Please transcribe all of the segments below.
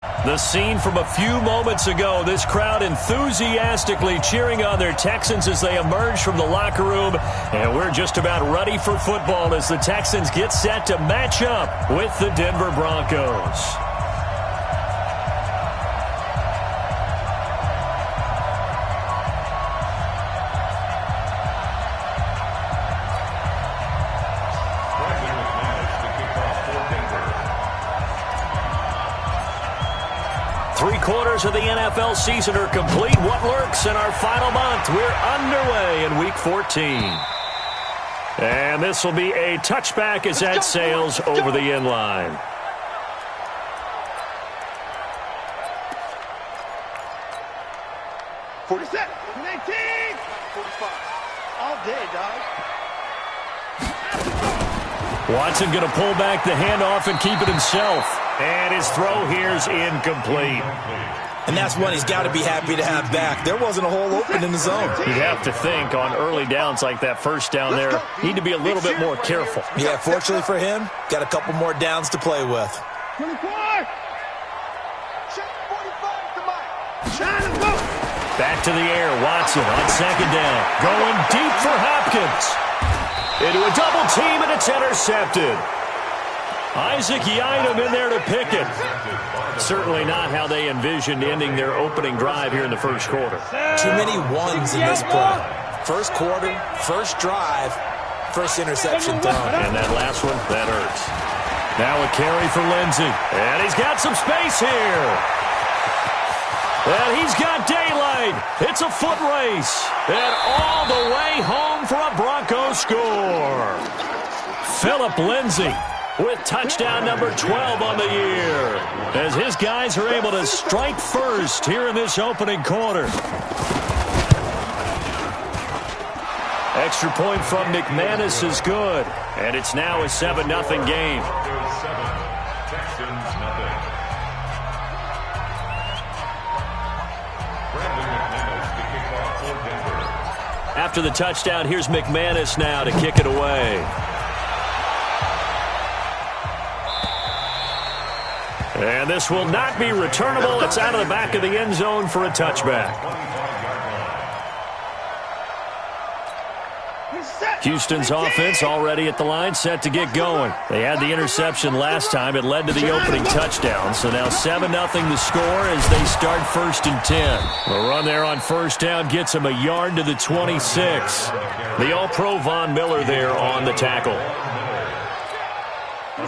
The scene from a few moments ago, this crowd enthusiastically cheering on their Texans as they emerge from the locker room. And we're just about ready for football as the Texans get set to match up with the Denver Broncos. Three-quarters of the NFL season are complete. What lurks in our final month? We're underway in Week 14. And this will be a touchback as that sails over the end line. All day, dog. Watson going to pull back the handoff and keep it himself. And his throw here is incomplete. And that's one he's got to be happy to have back. There wasn't a hole open in the zone. You'd have to think on early downs like that first down there, need to be a little bit more careful. Yeah, fortunately for him, got a couple more downs to play with. 24. Check 45 to Mike. Back to the air, Watson on second down. Going deep for Hopkins. Into a double team, and it's intercepted. Isaac Yiadom in there to pick it. Certainly not how they envisioned ending their opening drive here in the first quarter. Too many ones in this play. First quarter, first drive, first interception thrown. And that last one, that hurts. Now a carry for Lindsey. And he's got some space here. And he's got daylight. It's a foot race. And all the way home for a Bronco score. Phillip Lindsey with touchdown number 12 on the year, as his guys are able to strike first here in this opening quarter. Extra point from McManus is good, and it's now a 7-0 game. After the touchdown, here's McManus now to kick it away. And this will not be returnable. It's out of the back of the end zone for a touchback. Houston's offense already at the line, set to get going. They had the interception last time. It led to the opening touchdown. So now 7-0 the score as they start 1st and 10. The run there on first down gets them a yard to the 26. The All-Pro Von Miller there on the tackle.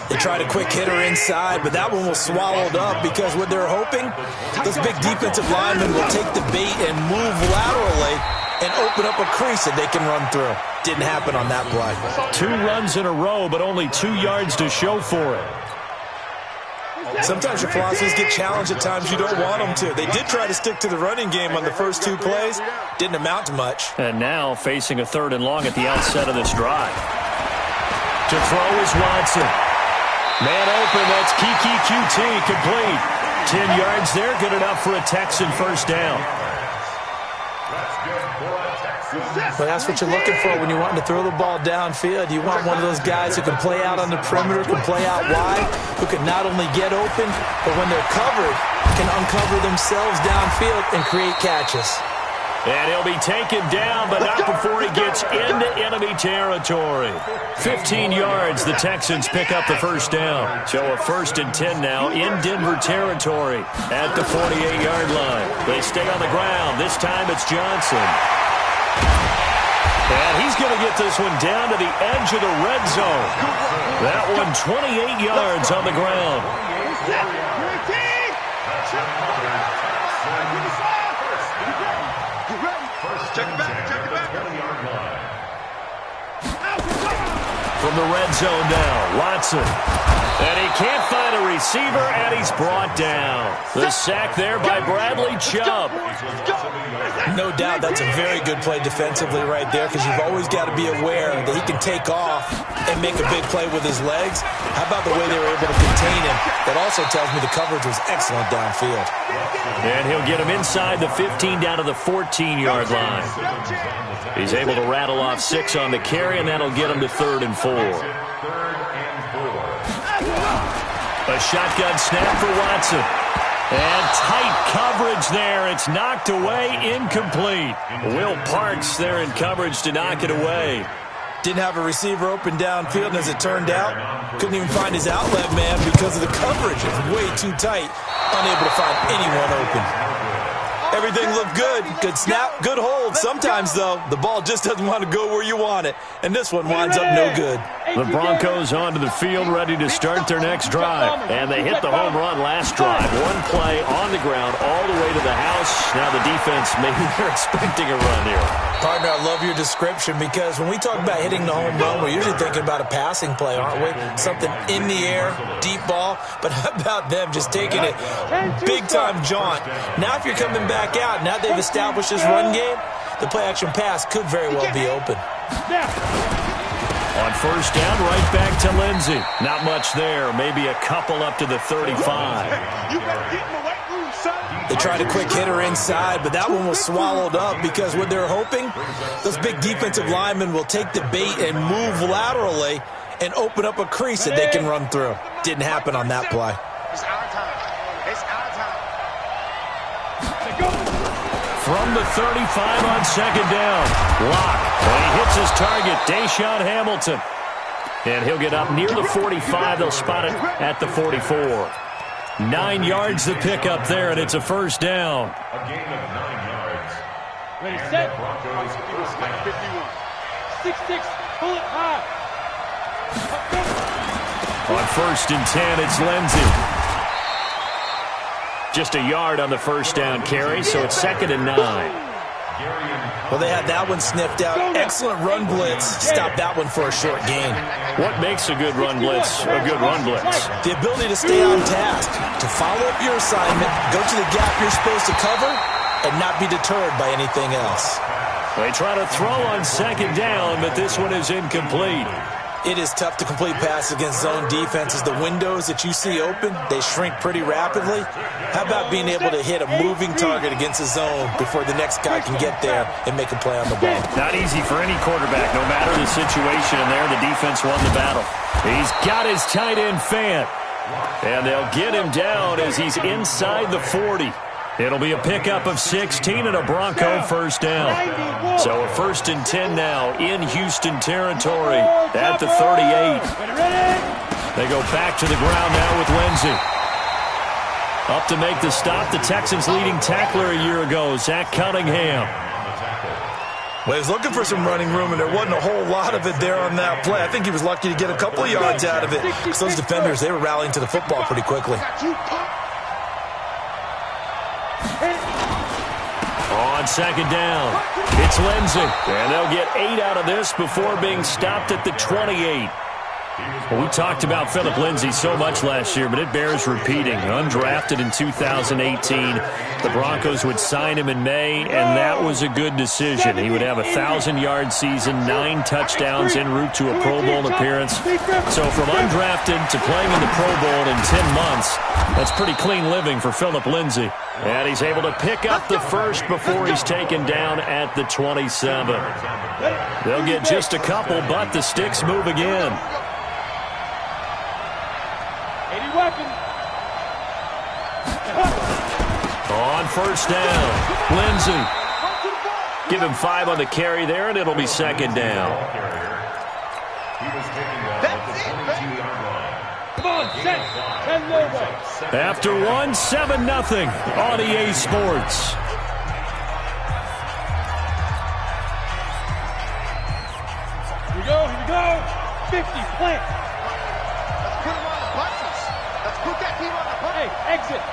They tried a quick hitter inside, but that one was swallowed up because what they're hoping, those big defensive linemen will take the bait and move laterally and open up a crease that they can run through. Didn't happen on that play. 2 runs in a row, but only 2 yards to show for it. Sometimes your philosophies get challenged at times you don't want them to. They did try to stick to the running game on the first 2 plays. Didn't amount to much. And now facing a 3rd and long at the outset of this drive. To throw is Watson. Man open, that's Kiki QT, complete. 10 yards there, good enough for a Texan first down. But that's what you're looking for when you're wanting to throw the ball downfield. You want one of those guys who can play out on the perimeter, can play out wide, who can not only get open, but when they're covered, can uncover themselves downfield and create catches. And he'll be taken down, but not before he gets into enemy territory. 15 yards, the Texans pick up the first down. So a 1st and 10 now in Denver territory at the 48-yard line. They stay on the ground. This time it's Johnson. And he's going to get this one down to the edge of the red zone. That one 28 yards on the ground. Check it back. From the red zone now, Watson. And he can't find a receiver, and he's brought down. The sack there by Bradley Chubb. No doubt that's a very good play defensively right there, because you've always got to be aware that he can take off and make a big play with his legs. How about the way they were able to contain him? That also tells me the coverage was excellent downfield. And he'll get him inside the 15 down to the 14-yard line. He's able to rattle off 6 on the carry, and that'll get him to 3rd and 4. A shotgun snap for Watson. And tight coverage there. It's knocked away, incomplete. Will Parks there in coverage to knock it away. Didn't have a receiver open downfield, and as it turned out, couldn't even find his outlet man because of the coverage. It was way too tight, unable to find anyone open. Everything looked good. Good snap, good hold. Sometimes, though, the ball just doesn't want to go where you want it, and this one winds up no good. The Broncos onto the field, ready to start their next drive. And they hit the home run last drive. One play on the ground all the way to the house. Now the defense, maybe they're expecting a run here. Partner, I love your description because when we talk about hitting the home run, we're usually thinking about a passing play, aren't we? Something in the air, deep ball. But how about them just taking it big-time jaunt? Now if you're coming back out, now they've established this run game, the play-action pass could very well be open. On first down, right back to Lindsey. Not much there. Maybe a couple up to the 35. They tried a quick hitter inside, but that one was swallowed up because what they're hoping, those big defensive linemen will take the bait and move laterally and open up a crease that they can run through. Didn't happen on that play. It's our time. It's our time. From the 35 on second down. Lock. And he hits his target, Deshaun Hamilton. And he'll get up near the 45. They'll spot it at the 44. 9 yards the pickup there, and it's a first down. A gain of 9 yards. Ready, set. Broncos first down. 51. 6-6. Pull it high. On first and 10, it's Lindsey. Just a yard on the first down carry, so it's second and 9. Well, they had that one sniffed out. Excellent run blitz. Stopped that one for a short gain. What makes a good run blitz a good run blitz? The ability to stay on task, to follow up your assignment, go to the gap you're supposed to cover, and not be deterred by anything else. They try to throw on second down, but this one is incomplete. It is tough to complete passes against zone defenses. The windows that you see open, they shrink pretty rapidly. How about being able to hit a moving target against a zone before the next guy can get there and make a play on the ball? Not easy for any quarterback, no matter the situation. And there, the defense won the battle. He's got his tight end Fant. And they'll get him down as he's inside the 40. It'll be a pickup of 16 and a Bronco first down. So a first and 10 now in Houston territory at the 38. They go back to the ground now with Lindsey. Up to make the stop, the Texans' leading tackler a year ago, Zach Cunningham. Well, he was looking for some running room, and there wasn't a whole lot of it there on that play. I think he was lucky to get a couple of yards out of it. Because those defenders, they were rallying to the football pretty quickly. On second down, it's Lindsey. And they'll get 8 out of this before being stopped at the 28. Well, we talked about Phillip Lindsay so much last year, but it bears repeating. Undrafted in 2018. The Broncos would sign him in May, and that was a good decision. He would have a 1,000-yard season, 9 touchdowns en route to a Pro Bowl appearance. So from undrafted to playing in the Pro Bowl in 10 months, that's pretty clean living for Phillip Lindsay. And he's able to pick up the first before he's taken down at the 27. They'll get just a couple, but the sticks move again. On first down, Lindsey. Give him 5 on the carry there, and it'll be second down. After one, 7-0 on EA Sports. Here we go. 50, plant. Let's put him on the buses. Let's put that team on the bus. Hey, exit.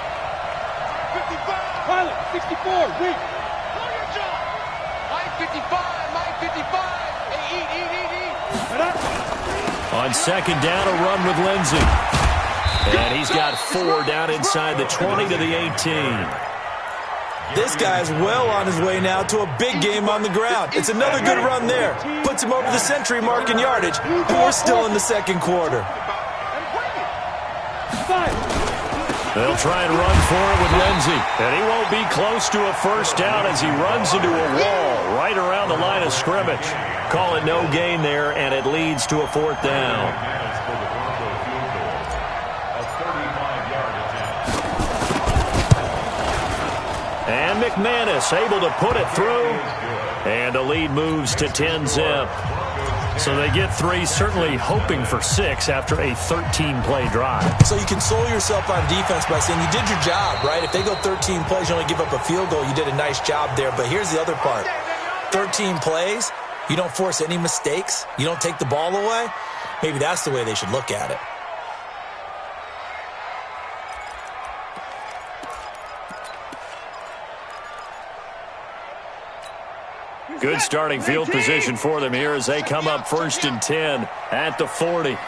55. Pilot, 64, wait. Hold your job. Mike 55, Mike 55. Hey, eat. On second down, a run with Lindsey. And he's got 4 down inside the 20 to the 18. This guy's well on his way now to a big game on the ground. It's another good run there. Puts him over the century mark in yardage, and we're still in the second quarter. They'll try and run for it with Lindsey. And he won't be close to a first down as he runs into a wall right around the line of scrimmage. Call it no gain there, and it leads to a 4th down. And McManus able to put it through. And the lead moves to 10-zip. So they get 3, certainly hoping for 6 after a 13-play drive. So you console yourself on defense by saying you did your job, right? If they go 13 plays, you only give up a field goal, you did a nice job there. But here's the other part. 13 plays, you don't force any mistakes, you don't take the ball away. Maybe that's the way they should look at it. Good starting field position for them here as they come up 1st and 10 at the 40.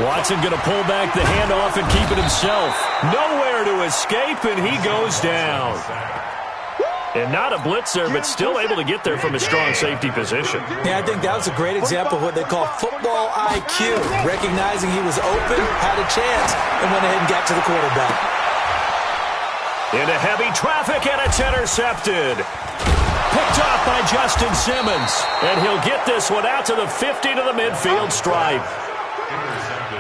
Watson going to pull back the handoff and keep it himself. Nowhere to escape, and he goes down. And not a blitzer, but still able to get there from a strong safety position. Yeah, I think that was a great example of what they call football IQ. Recognizing he was open, had a chance, and went ahead and got to the quarterback. Into heavy traffic, and it's intercepted. Picked off by Justin Simmons. And he'll get this one out to the 50 to the midfield stripe.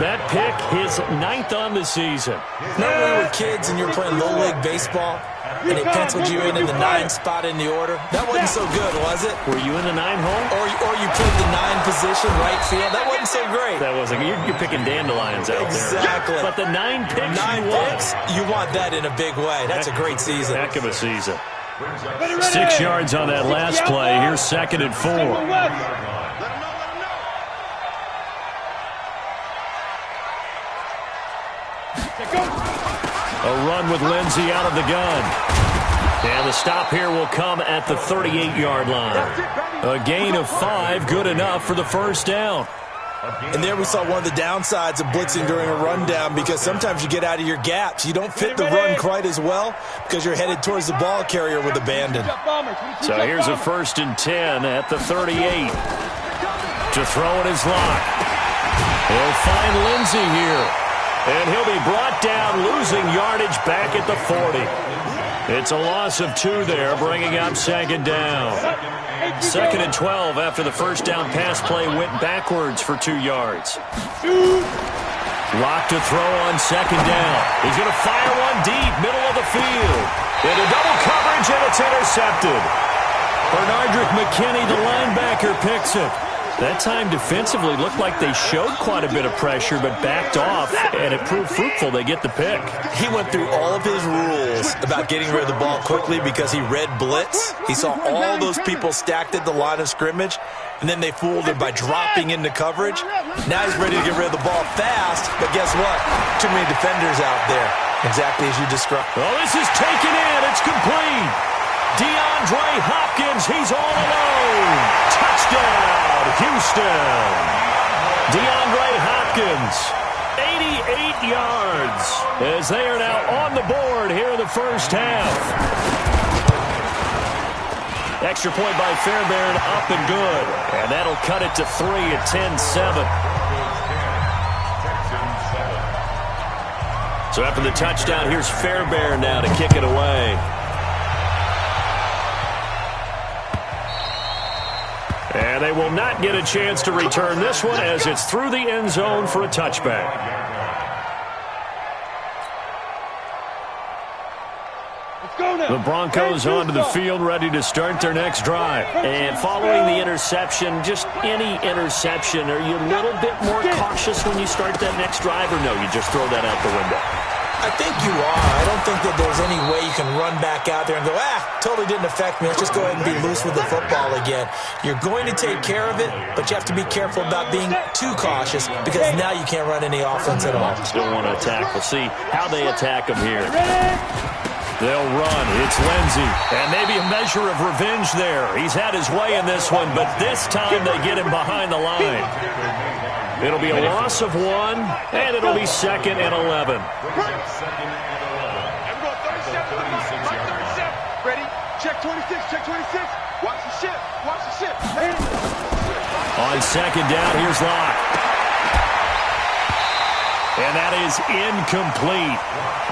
That pick, his 9th on the season. Remember when we were kids and you were playing Little League Baseball, and they penciled you in the 9 spot in the order? That wasn't so good, was it? Were you in the 9 hole? Or you played the 9 position, right field? That wasn't so great. That wasn't. You're picking dandelions out exactly. there. But the 9 picks 9 picks, you want that in a big way. That's a great season. Heck of a season. 6 yards on that last play. Here's 2nd and 4. A run with Lindsey out of the gun. And the stop here will come at the 38-yard line. A gain of 5, good enough for the first down. And there we saw one of the downsides of blitzing during a rundown, because sometimes you get out of your gaps. You don't fit the run quite as well because you're headed towards the ball carrier with abandon. So here's a 1st and 10 at the 38. To throw in his lock. He'll find Lindsey here. And he'll be brought down, losing yardage back at the 40. It's a loss of 2 there, bringing up 2nd down. 2nd and 12 after the first down pass play went backwards for 2 yards. Lock to throw on 2nd down. He's going to fire one deep, middle of the field. Into double coverage, and it's intercepted. Bernardrick McKinney, the linebacker, picks it. That time defensively looked like they showed quite a bit of pressure but backed off, and it proved fruitful. They get the pick. He went through all of his rules about getting rid of the ball quickly because he read blitz. He saw all those people stacked at the line of scrimmage, and then they fooled him by dropping into coverage. Now he's ready to get rid of the ball fast, but guess what? Too many defenders out there, exactly as you described. Oh, this is taken in. It's complete. DeAndre Hopkins, he's all alone. Touchdown, Houston. DeAndre Hopkins, 88 yards, as they are now on the board here in the first half. Extra point by Fairbairn, up and good. And that'll cut it to 3 at 10-7. So after the touchdown, here's Fairbairn now to kick it away. And they will not get a chance to return this one as it's through the end zone for a touchback. The Broncos onto the field, ready to start their next drive. And following the interception, just any interception, are you a little bit more cautious when you start that next drive, or no, you just throw that out the window? I think you are. I don't think that there's any way you can run back out there and go, totally didn't affect me. Let's just go ahead and be loose with the football again. You're going to take care of it, but you have to be careful about being too cautious because now you can't run any offense at all. Still want to attack. We'll see how they attack them here. They'll run. It's Lindsey. And maybe a measure of revenge there. He's had his way in this one, but this time they get him behind the line. It'll be a loss of 1, and it'll be 2nd and 11. Ready? Check 26, check 26. Watch the ship, watch the ship. On 2nd down, here's Locke. And that is incomplete.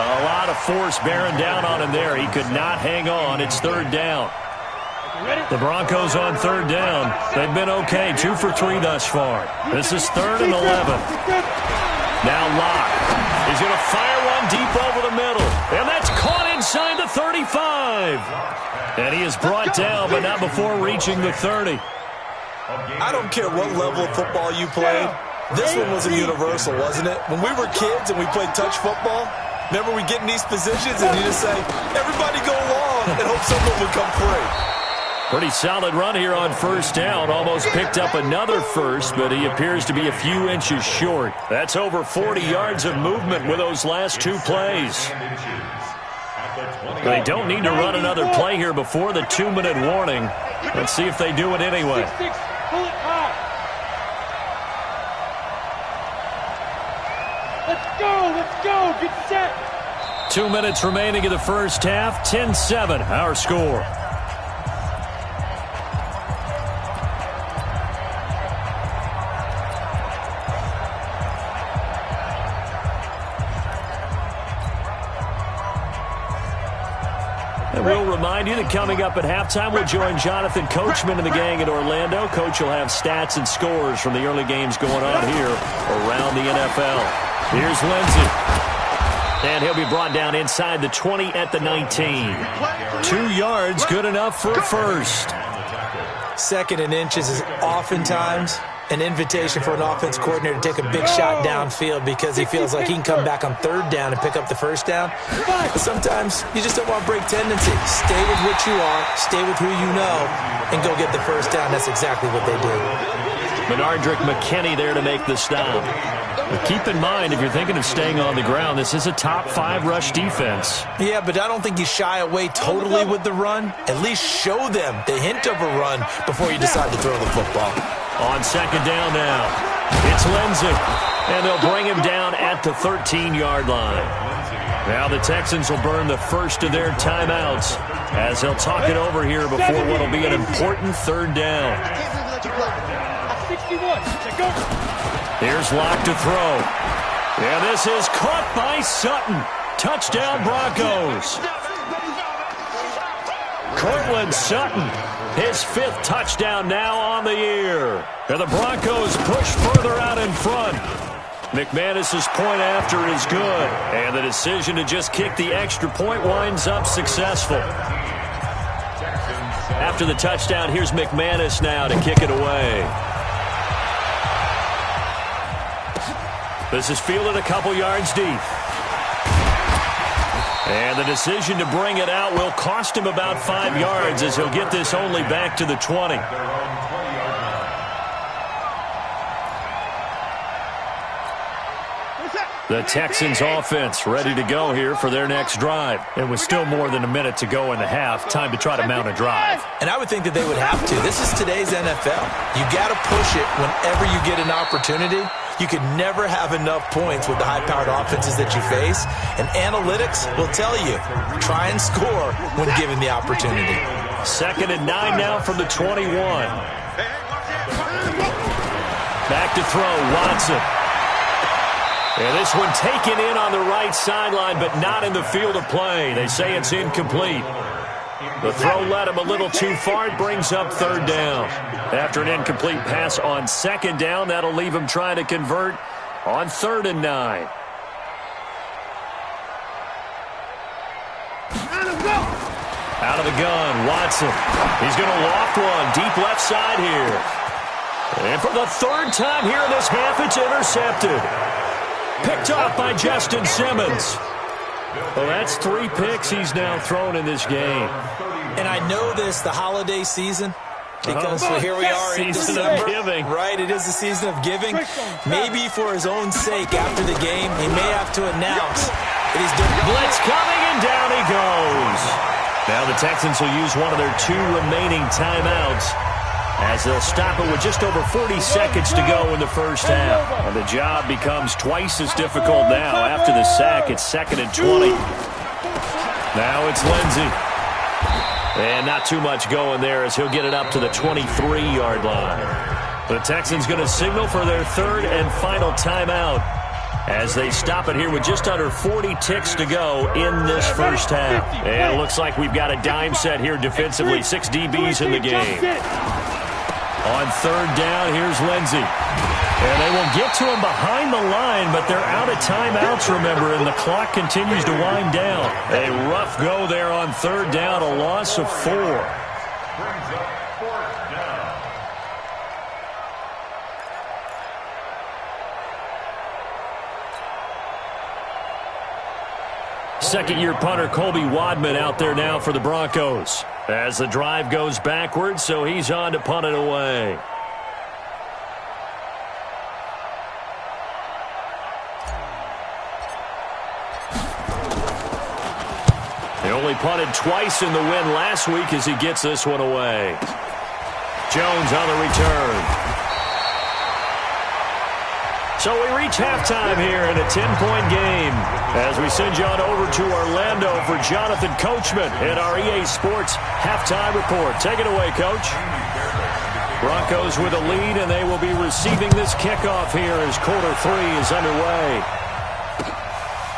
A lot of force bearing down on him there. He could not hang on. It's 3rd down. The Broncos on third down. They've been okay, 2 for 3 thus far. This is 3rd and 11. Now Locke. He's going to fire one deep over the middle. And that's caught inside the 35. And he is brought down, but not before reaching the 30. I don't care what level of football you played. This one was a universal, wasn't it? When we were kids and we played touch football, remember we get in these positions and you just say, everybody go long and hope someone would come free. Pretty solid run here on first down. Almost picked up another first, but he appears to be a few inches short. That's over 40 yards of movement with those last 2 plays. They don't need to run another play here before the 2-minute warning. Let's see if they do it anyway. Pull it high. Let's go, get set. 2 minutes remaining in the first half, 10-7, our score. And we'll remind you that coming up at halftime, we'll join Jonathan Coachman and the gang in Orlando. Coach will have stats and scores from the early games going on here around the NFL. Here's Lindsey. And he'll be brought down inside the 20 at the 19. 2 yards, good enough for a first. 2nd and inches is oftentimes an invitation for an offense coordinator to take a big shot downfield because he feels like he can come back on 3rd down and pick up the first down. But sometimes you just don't want to break tendency. Stay with what you are, stay with who you know, and go get the first down. That's exactly what they did. Menardrick McKinney there to make the stop. But keep in mind, if you're thinking of staying on the ground, this is a top 5 rush defense. Yeah, but I don't think you shy away totally with the run. At least show them the hint of a run before you decide to throw the football. On 2nd down now, it's Lindsey. And they'll bring him down at the 13-yard line. Now the Texans will burn the first of their timeouts as they'll talk it over here before what will be an important 3rd down. 61. Here's Locke to throw. And this is caught by Sutton. Touchdown Broncos. Cortland Sutton, his 5th touchdown now on the year. And the Broncos push further out in front. McManus's point after is good. And the decision to just kick the extra point winds up successful. After the touchdown, here's McManus now to kick it away. This is fielded a couple yards deep. And the decision to bring it out will cost him about 5 yards as he'll get this only back to the 20. The Texans offense ready to go here for their next drive. And with still more than a minute to go in the half, time to try to mount a drive. And I would think that they would have to. This is today's NFL. You got to push it whenever you get an opportunity. You could never have enough points with the high-powered offenses that you face. And analytics will tell you, try and score when given the opportunity. 2nd and 9 now from the 21. Back to throw, Watson. And this one taken in on the right sideline, but not in the field of play. They say it's incomplete. The throw led him a little too far. It brings up 3rd down. After an incomplete pass on 2nd down, that'll leave him trying to convert on 3rd and 9. Out of the gun, Watson. He's going to loft one deep left side here. And for the 3rd time here in this half, it's intercepted. Picked off by Justin Simmons. Well, that's 3 picks he's now thrown in this game. And I know this, the holiday season, because here we are in December. Of giving. Right, it is the season of giving. Maybe for his own sake after the game, he may have to announce that he's doing blitz coming, and down he goes. Now the Texans will use one of their 2 remaining timeouts as they'll stop it with just over 40 seconds to go in the first half. And the job becomes twice as difficult now. After the sack, it's 2nd and 20. Now it's Lindsey. And not too much going there as he'll get it up to the 23-yard line. The Texans going to signal for their 3rd and final timeout. as they stop it here with just under 40 ticks to go in this first half. And it looks like we've got a dime set here defensively. 6 DBs in the game. On third down, here's Lindsey. And they will get to him behind the line, but they're out of timeouts, remember, and the clock continues to wind down. A rough go there on third down, a loss of 4. Second-year punter Colby Wadman out there now for the Broncos as the drive goes backwards, so he's on to punt it away. He only punted twice in the win last week as he gets this one away. Jones on the return. So we reach halftime here in a 10-point game as we send you on over to Orlando for Jonathan Coachman in our EA Sports Halftime Report. Take it away, Coach. Broncos with a lead, and they will be receiving this kickoff here as quarter 3 is underway.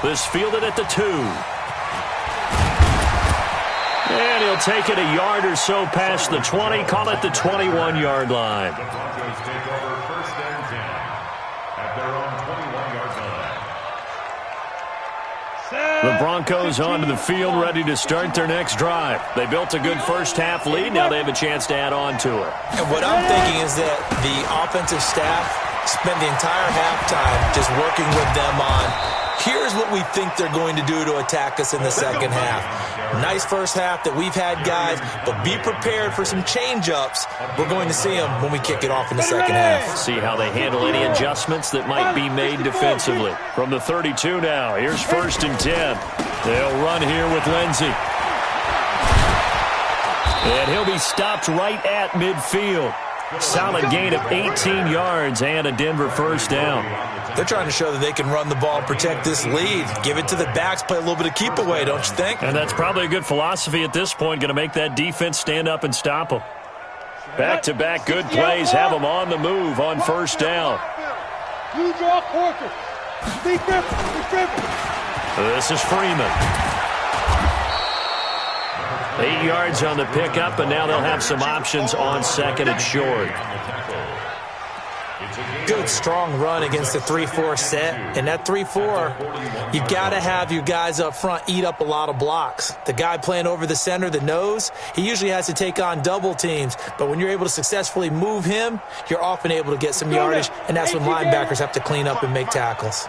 This fielded at the 2. And he'll take it a yard or so past the 20, call it the 21-yard line. The Broncos onto the field, ready to start their next drive. They built a good first-half lead. Now they have a chance to add on to it. And what I'm thinking is that the offensive staff spent the entire halftime just working with them on, here's what we think they're going to do to attack us in the second half. Nice first half that we've had, guys, but be prepared for some change-ups. We're going to see them when we kick it off in the second half. See how they handle any adjustments that might be made defensively. From the 32 now, here's 1st and 10. They'll run here with Lindsey. And he'll be stopped right at midfield. Solid gain of 18 yards and a Denver first down. They're trying to show that they can run the ball and protect this lead. Give it to the backs, play a little bit of keep away, don't you think? And that's probably a good philosophy at this point, going to make that defense stand up and stop them. Back-to-back good plays have them on the move on first down. This is Freeman. 8 yards on the pickup, and now they'll have some options on 2nd and short. Good, strong run against the 3-4 set. And that 3-4, you've got to have your guys up front eat up a lot of blocks. The guy playing over the center, the nose, he usually has to take on double teams. But when you're able to successfully move him, you're often able to get some yardage, and that's when linebackers have to clean up and make tackles.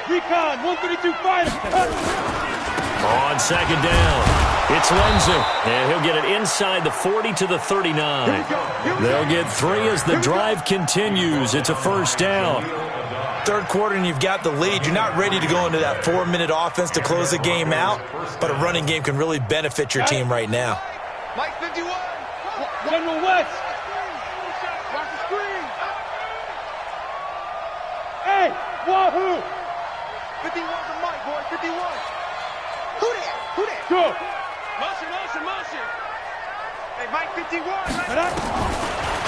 Recon, 132 fighter. On 2nd down. It's Lindsey, and he'll get it inside the 40 to the 39. They'll get 3 as the drive continues. It's a first down. Third quarter, and you've got the lead. You're not ready to go into that 4-minute offense to close the game out, but a running game can really benefit your team right now. Mike 51. General West. Watch the screen. Hey, Wahoo. 51 to Mike, boy, 51. Who that? Go. Motion. Hey, Mike 51.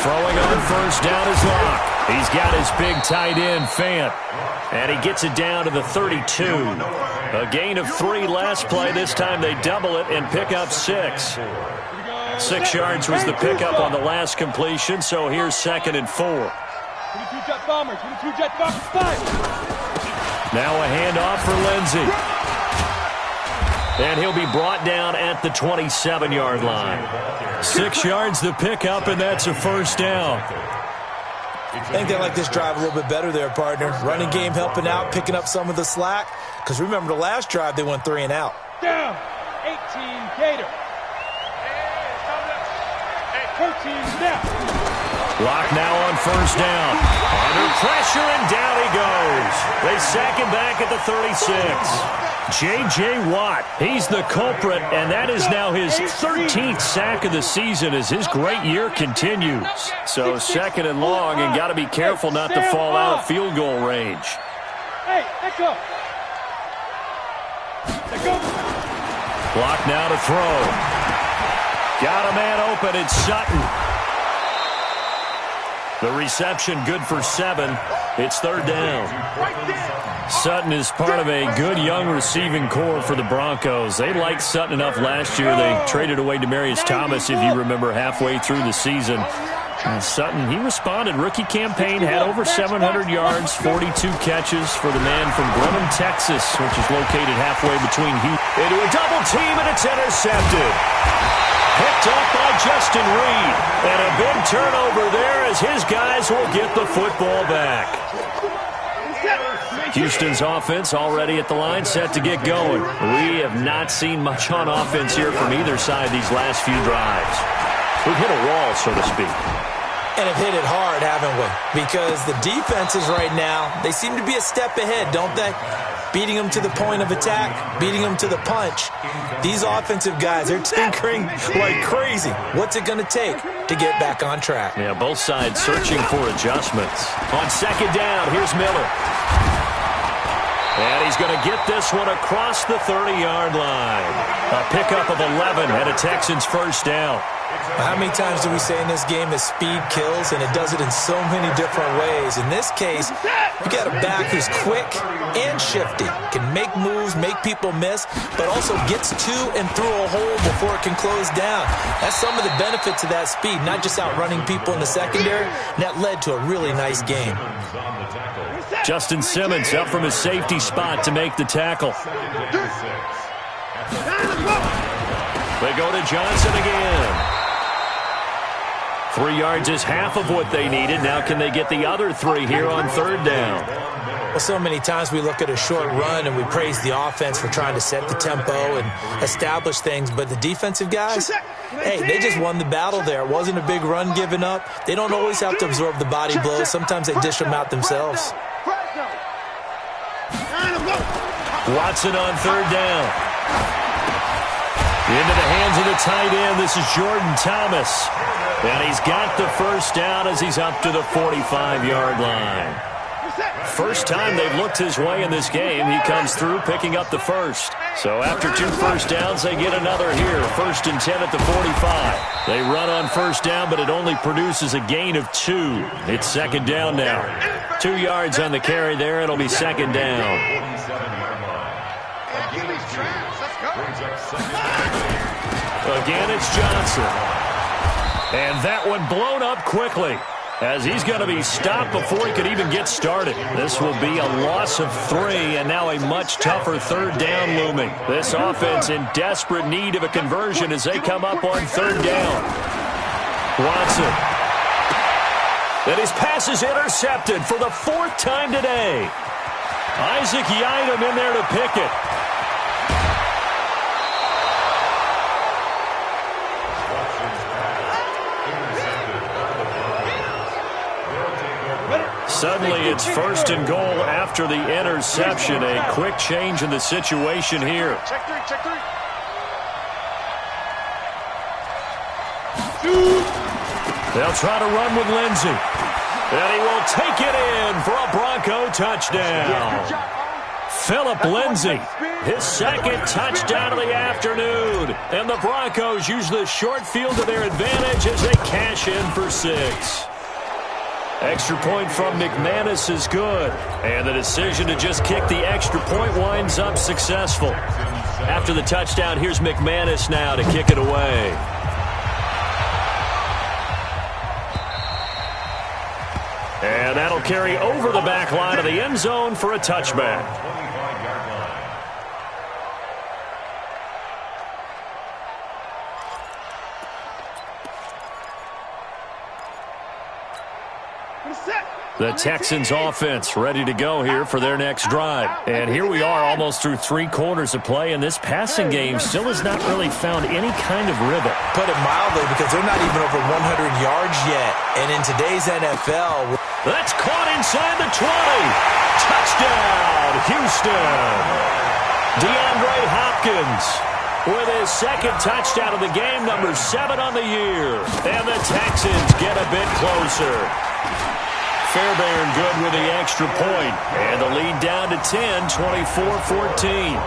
Throwing on first down is Locke. He's got his big tight end, Fant. And he gets it down to the 32. A gain of 3 last play. This time they double it and pick up 6. 6 yards was the pickup on the last completion, so here's 2nd and 4. 22 jet bombers, 5. Now a handoff for Lindsey. And he'll be brought down at the 27-yard line. 6 yards the pickup, and that's a first down. I think they like this drive a little bit better there, partner. Running game helping out, picking up some of the slack. Because remember, the last drive, they went 3 and out. Down, 18 Gator. 13 down. Locke now on first down. Under pressure, and down he goes. They sack him back at the 36. J.J. Watt, he's the culprit, and that is now his 13th sack of the season as his great year continues. So 2nd and long, and got to be careful not to fall out of field goal range. Hey, let go. Locke now to throw. Got a man open, it's Sutton. The reception good for 7. It's third down. Sutton is part of a good young receiving core for the Broncos. They liked Sutton enough last year. They traded away Demaryius Thomas, if you remember, halfway through the season. Sutton, he responded. Rookie campaign, had over 700 yards, 42 catches for the man from Bremen, Texas, which is located halfway between Houston. Into a double team, and it's intercepted. Picked up by Justin Reed. And a big turnover there as his guys will get the football back. Houston's offense already at the line, set to get going. We have not seen much on offense here from either side these last few drives. We've hit a wall, so to speak. And have hit it hard, haven't we? Because the defenses right now, they seem to be a step ahead, don't they? Beating them to the point of attack, beating them to the punch. These offensive guys are tinkering like crazy. What's it going to take to get back on track? Yeah, both sides searching for adjustments. On second down, here's Miller. And he's going to get this one across the 30-yard line. A pickup of 11 and a Texans first down. How many times do we say in this game that speed kills, and it does it in so many different ways? In this case, you got a back who's quick and shifty, can make moves, make people miss, but also gets to and through a hole before it can close down. That's some of the benefits of that speed, not just outrunning people in the secondary, and that led to a really nice game. Justin Simmons up from his safety spot to make the tackle. They go to Johnson again. 3 yards is half of what they needed. Now can they get the other 3 here on third down? Well, so many times we look at a short run and we praise the offense for trying to set the tempo and establish things, but the defensive guys, hey, they just won the battle there. It wasn't a big run given up. They don't always have to absorb the body blows. Sometimes they dish them out themselves. Watson on third down. Into the hands of the tight end. This is Jordan Thomas. And he's got the first down as he's up to the 45-yard line. First time they've looked his way in this game. He comes through picking up the first. So after 2 first downs, they get another here. 1st and 10 at the 45. They run on first down, but it only produces a gain of 2. It's second down now. 2 yards on the carry there. It'll be second down. Again, it's Johnson. And that one blown up quickly as he's going to be stopped before he could even get started. This will be a loss of 3 and now a much tougher third down looming. This offense in desperate need of a conversion as they come up on third down. Watson. And his pass is intercepted for the 4th time today. Isaac Yiadom in there to pick it. Suddenly it's 1st and goal after the interception. A quick change in the situation here. Check three. They'll try to run with Lindsey. And he will take it in for a Bronco touchdown. Philip Lindsey, his 2nd touchdown of the afternoon. And the Broncos use the short field to their advantage as they cash in for 6. Extra point from McManus is good. And the decision to just kick the extra point winds up successful. After the touchdown, here's McManus now to kick it away. And that'll carry over the back line of the end zone for a touchback. The Texans offense ready to go here for their next drive. And here we are almost through 3 quarters of play, and this passing game still has not really found any kind of rhythm. Put it mildly, because they're not even over 100 yards yet. And in today's NFL... That's caught inside the 20. Touchdown, Houston. DeAndre Hopkins with his 2nd touchdown of the game, number 7 on the year. And the Texans get a bit closer. Fairbairn good with the extra point. And the lead down to 10, 24-14.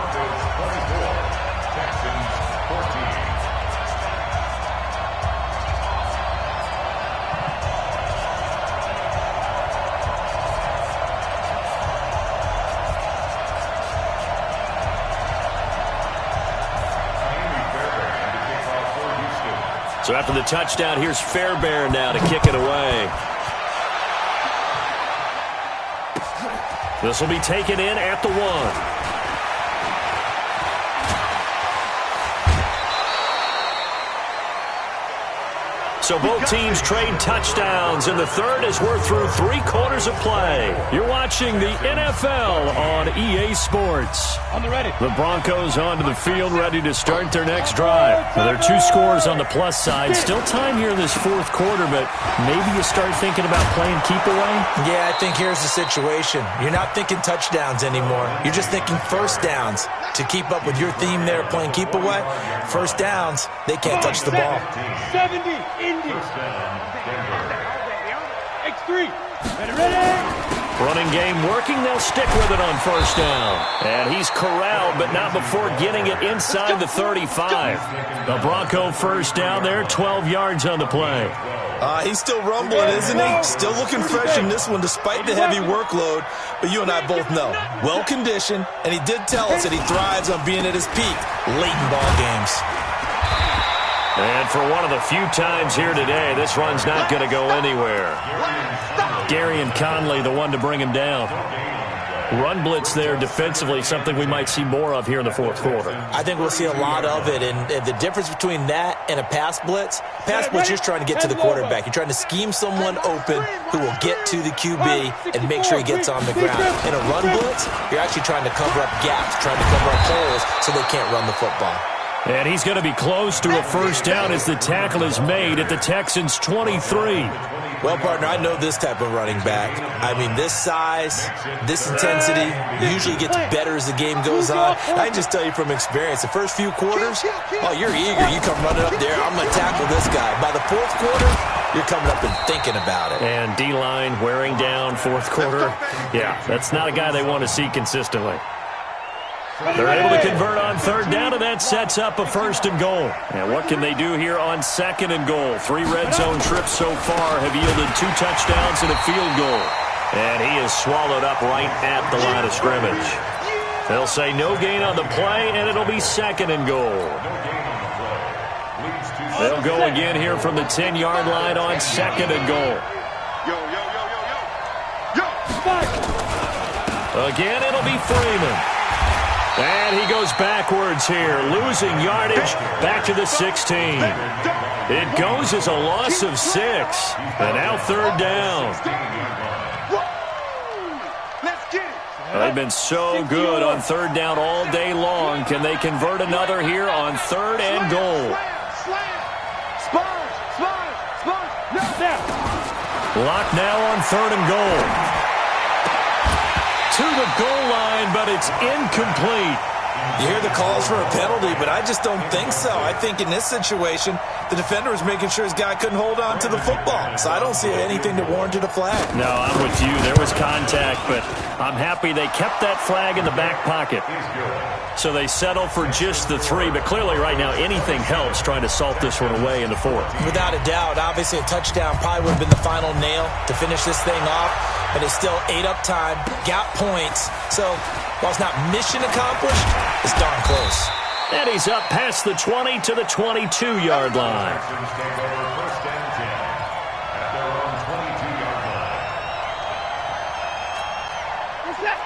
So after the touchdown, here's Fairbairn now to kick it away. This will be taken in at the 1. So both teams trade touchdowns, and the third as we're through 3 quarters of play. You're watching the NFL on EA Sports. On the ready. The Broncos onto the field, ready to start their next drive. Now, there are 2 scores on the plus side. Still time here in this 4th quarter, but maybe you start thinking about playing keep away? Yeah, I think here's the situation. You're not thinking touchdowns anymore. You're just thinking first downs. To keep up with your theme there, playing keep away, first downs, they can't touch the ball. 70, Indy. X3. Ready. Running game working. They'll stick with it on first down. And he's corralled, but not before getting it inside the 35. The Bronco first down there, 12 yards on the play. He's still rumbling, isn't he? Still looking fresh in this one despite the heavy workload. But you and I both know, well-conditioned, and he did tell us that he thrives on being at his peak late in ball games. And for one of the few times here today, this run's not going to go anywhere. Gary and Conley, the one to bring him down. Run blitz there defensively, something we might see more of here in the 4th quarter. I think we'll see a lot of it, and the difference between that and a pass blitz, you're just trying to get to the quarterback. You're trying to scheme someone open who will get to the QB and make sure he gets on the ground. In a run blitz, you're actually trying to cover up gaps, trying to cover up holes so they can't run the football. And he's going to be close to a first down as the tackle is made at the Texans' 23. Well, partner, I know this type of running back. I mean, this size, this intensity usually gets better as the game goes on. I can just tell you from experience, the first few quarters, you're eager. You come running up there, I'm going to tackle this guy. By the 4th quarter, you're coming up and thinking about it. And D-line wearing down 4th quarter. Yeah, that's not a guy they want to see consistently. They're able to convert on 3rd down, and that sets up a 1st and goal. And what can they do here on 2nd and goal? 3 red zone trips so far have yielded 2 touchdowns and a field goal. And he is swallowed up right at the line of scrimmage. They'll say no gain on the play, and it'll be 2nd and goal. They'll go again here from the 10-yard line on 2nd and goal. Again, it'll be Freeman. And he goes backwards here, losing yardage back to the 16. It goes as a loss of 6. And now 3rd down. They've been so good on 3rd down all day long. Can they convert another here on 3rd and goal? Lock now on 3rd and goal. To the goal line, but it's incomplete. You hear the calls for a penalty, but I just don't think so. I think in this situation, the defender was making sure his guy couldn't hold on to the football. So I don't see anything to warrant a flag. No, I'm with you. There was contact, but I'm happy they kept that flag in the back pocket. So they settle for just the 3, but clearly right now anything helps trying to salt this one away in the 4th. Without a doubt, obviously a touchdown probably would have been the final nail to finish this thing off, but it's still 8 up time, got points. So while it's not mission accomplished, it's darn close. And he's up past the 20 to the 22-yard line.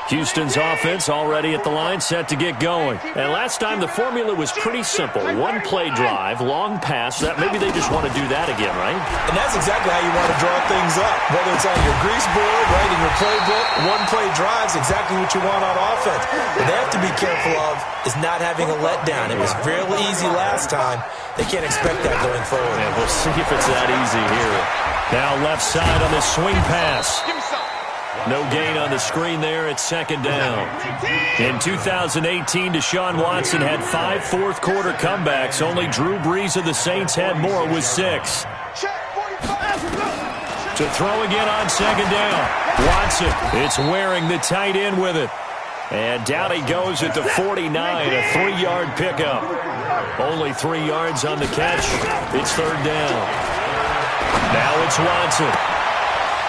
Houston's offense already at the line, set to get going. And last time the formula was pretty simple. 1-play drive, long pass. That maybe they just want to do that again, right? And that's exactly how you want to draw things up. Whether it's on your grease board, right, in your playbook, 1-play drive's exactly what you want on offense. What they have to be careful of is not having a letdown. It was fairly easy last time. They can't expect that going forward. Yeah, we'll see if it's that easy here. Now left side on the swing pass. No gain on the screen there at 2nd down. In 2018, Deshaun Watson had 5 fourth-quarter comebacks. Only Drew Brees of the Saints had more with 6. To throw again on 2nd down. Watson, it's wearing the tight end with it. And down he goes at the 49, a 3-yard pickup. Only 3 yards on the catch. It's 3rd down. Now it's Watson.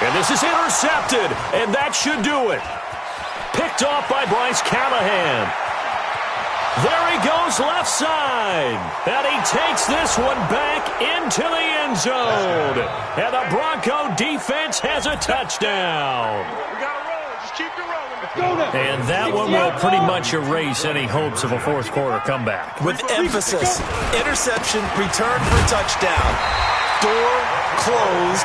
And this is intercepted, and that should do it. Picked off by Bryce Callahan. There he goes left side. And he takes this one back into the end zone. And the Bronco defense has a touchdown. We got to roll. Just keep it rolling. Let's go now. And that one will pretty much erase any hopes of a fourth quarter comeback. With emphasis, interception, return for a touchdown. Door closed,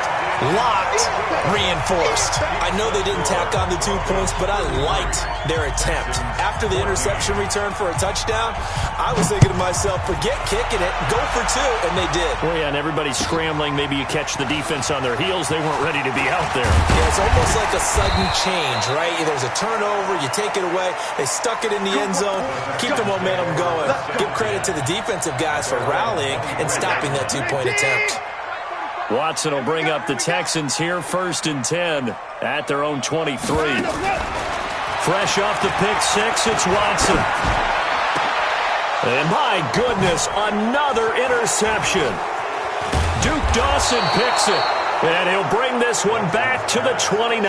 locked, reinforced. I know they didn't tack on the 2 points, but I liked their attempt. After the interception return for a touchdown, I was thinking to myself, forget kicking it, go for 2, and they did. Well, yeah, and everybody's scrambling. Maybe you catch the defense on their heels. They weren't ready to be out there. Yeah, it's almost like a sudden change, right? There's a turnover, you take it away, they stuck it in the end zone, keep the momentum going. Give credit to the defensive guys for rallying and stopping that 2-point attempt. Watson will bring up the Texans here, 1st and 10 at their own 23. Fresh off the pick 6, it's Watson. And my goodness, another interception. Duke Dawson picks it, and he'll bring this one back to the 29.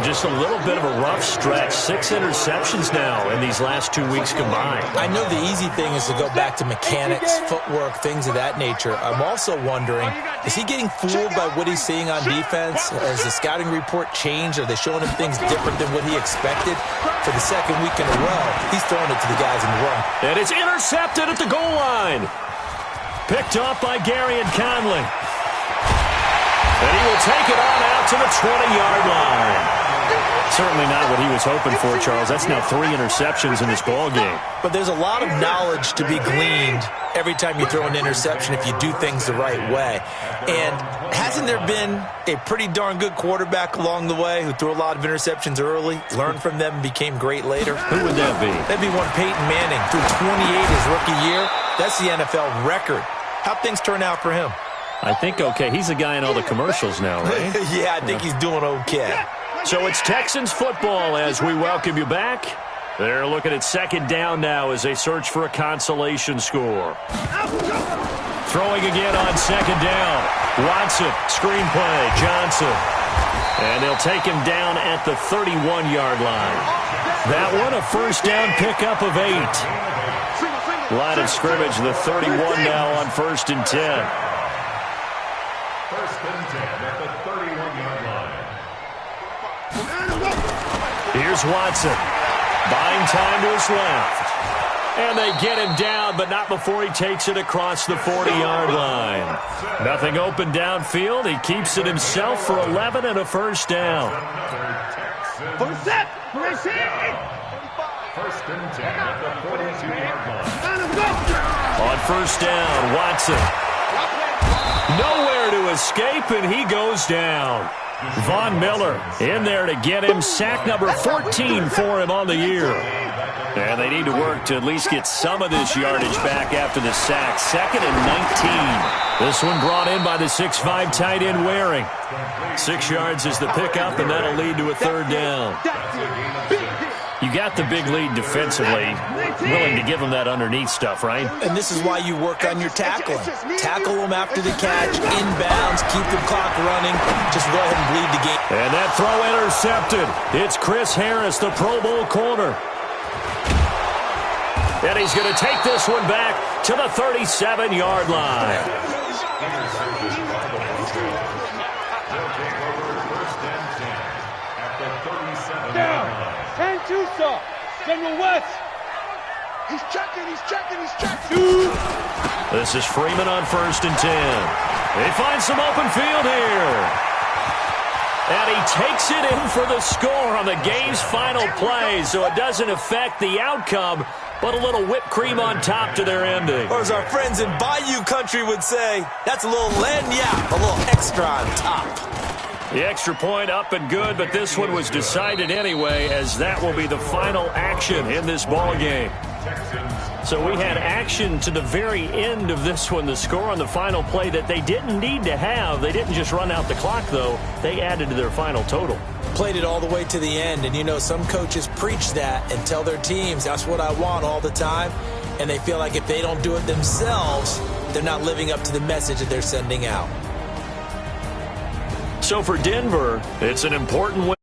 Just a little bit of a rough stretch. 6 interceptions now in these last 2 weeks combined. I know the easy thing is to go back to mechanics, footwork, things of that nature. I'm also wondering, is he getting fooled by what he's seeing on defense? Has the scouting report changed? Are they showing him things different than what he expected? For the 2nd week in a row, he's throwing it to the guys in the run. And it's intercepted at the goal line. Picked off by Gary and Conley. And he will take it on out to the 20-yard line. Certainly not what he was hoping for, Charles. That's now 3 interceptions in this ball game. But there's a lot of knowledge to be gleaned every time you throw an interception if you do things the right way. And hasn't there been a pretty darn good quarterback along the way who threw a lot of interceptions early, learned from them, and became great later? Who would that be? That'd be one Peyton Manning. Threw 28 his rookie year. That's the NFL record. How'd things turn out for him? I think okay. He's the guy in all the commercials now, right? Yeah, I think he's doing okay. So it's Texans football as we welcome you back. They're looking at 2nd down now as they search for a consolation score. Throwing again on 2nd down. Watson, screenplay, Johnson. And they'll take him down at the 31-yard line. That one a 1st down pickup of 8. Line of scrimmage, the 31 now on 1st and 10. 1st and 10 at the 31-yard line. Here's Watson. Buying time to his left. And they get him down, but not before he takes it across the 40-yard line. Nothing open downfield. He keeps it himself for 11 and a 1st down. 1st and 10 at the 42-yard line. On 1st down, Watson. Nowhere to escape, and he goes down. Von Miller in there to get him. Sack number 14 for him on the year. And they need to work to at least get some of this yardage back after the sack. 2nd and 19. This one brought in by the 6'5" tight end Waring. 6 yards is the pickup, and that'll lead to a 3rd down. You got the big lead defensively, willing to give them that underneath stuff, right? And this is why you work on your tackling. Tackle them after the catch, inbounds, keep the clock running. Just go ahead and bleed the game. And that throw intercepted. It's Chris Harris, the Pro Bowl corner. And he's going to take this one back to the 37-yard line. Down. 10-2 stop. General West. He's checking. This is Freeman on 1st and 10. They find some open field here. And he takes it in for the score on the game's final play, so it doesn't affect the outcome, but a little whipped cream on top to their ending. Or as our friends in Bayou Country would say, that's a little lagniappe, a little extra on top. The extra point up and good, but this one was decided anyway, as that will be the final action in this ball game. So we had action to the very end of this one, the score on the final play that they didn't need to have. They didn't just run out the clock, though. They added to their final total. Played it all the way to the end, and you know, some coaches preach that and tell their teams, that's what I want all the time, and they feel like if they don't do it themselves, they're not living up to the message that they're sending out. So for Denver, it's an important win.